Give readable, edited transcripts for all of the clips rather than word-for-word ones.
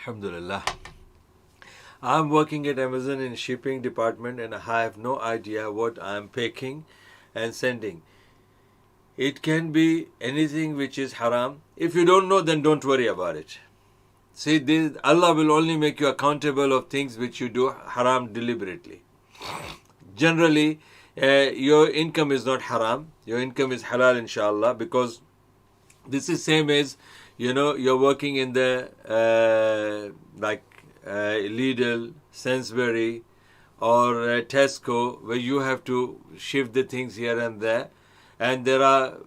Alhamdulillah. I'm working at Amazon in shipping department and I have no idea what I'm packing and sending. It can be anything which is haram. If you don't know, then don't worry about it. See, Allah will only make you accountable of things which you do haram deliberately. Generally, your income is not haram. Your income is halal, inshallah, because this is same as, you're working in the Lidl, Sainsbury, or Tesco, where you have to shift the things here and there. And there are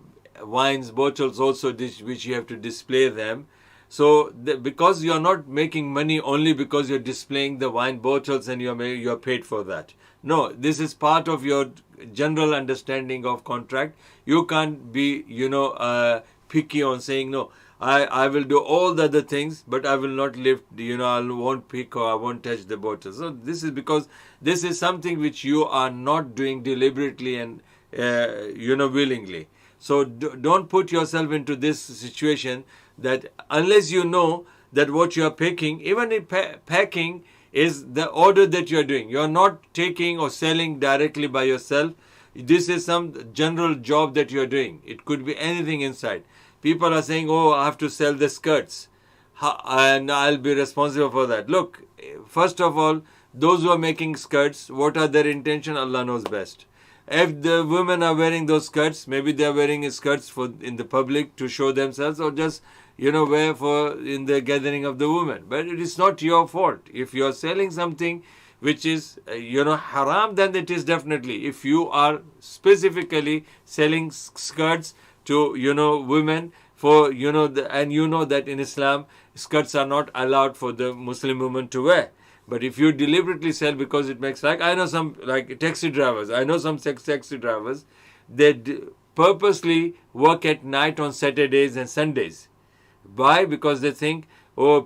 wines bottles also which you have to display them. So because you're not making money only because you're displaying the wine bottles and you're paid for that. No, this is part of your general understanding of contract. You can't be, picky on saying, no, I will do all the other things, but I will not lift, I won't pick or I won't touch the bottle. So this is because this is something which you are not doing deliberately and, willingly. So don't put yourself into this situation that unless you know that what you are picking, even if packing is the order that you are doing. You are not taking or selling directly by yourself. This is some general job that you are doing. It could be anything inside. People are saying, oh, I have to sell the skirts and I'll be responsible for that. Look, first of all, those who are making skirts, what are their intention? Allah knows best. If the women are wearing those skirts, maybe they are wearing skirts in the public to show themselves, or just, wear for in the gathering of the women. But it is not your fault. If you are selling something which is, haram, then it is definitely. If you are specifically selling skirts to, women for, and you know that in Islam, skirts are not allowed for the Muslim women to wear. But if you deliberately sell because it makes, I know some taxi drivers, taxi drivers, they purposely work at night on Saturdays and Sundays. Why? Because they think,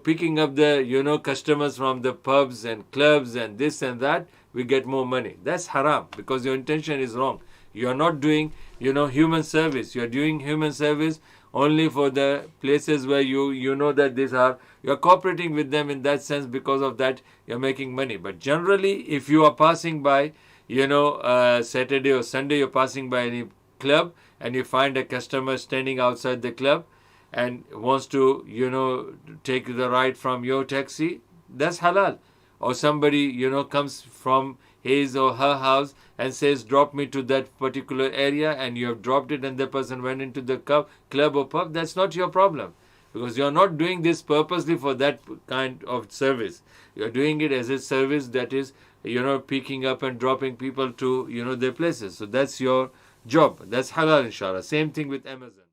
picking up the, customers from the pubs and clubs and this and that, we get more money. That's haram because your intention is wrong. You are not doing, human service. You are doing human service only for the places where you know that you're cooperating with them in that sense. Because of that, you're making money. But generally, if you are passing by, Saturday or Sunday, you're passing by any club and you find a customer standing outside the club and wants to, take the ride from your taxi, that's halal. Or somebody, comes from his or her house and says, drop me to that particular area, and you have dropped it and the person went into the club or pub, that's not your problem. Because you're not doing this purposely for that kind of service. You're doing it as a service that is, picking up and dropping people to, their places. So that's your job. That's halal, inshallah. Same thing with Amazon.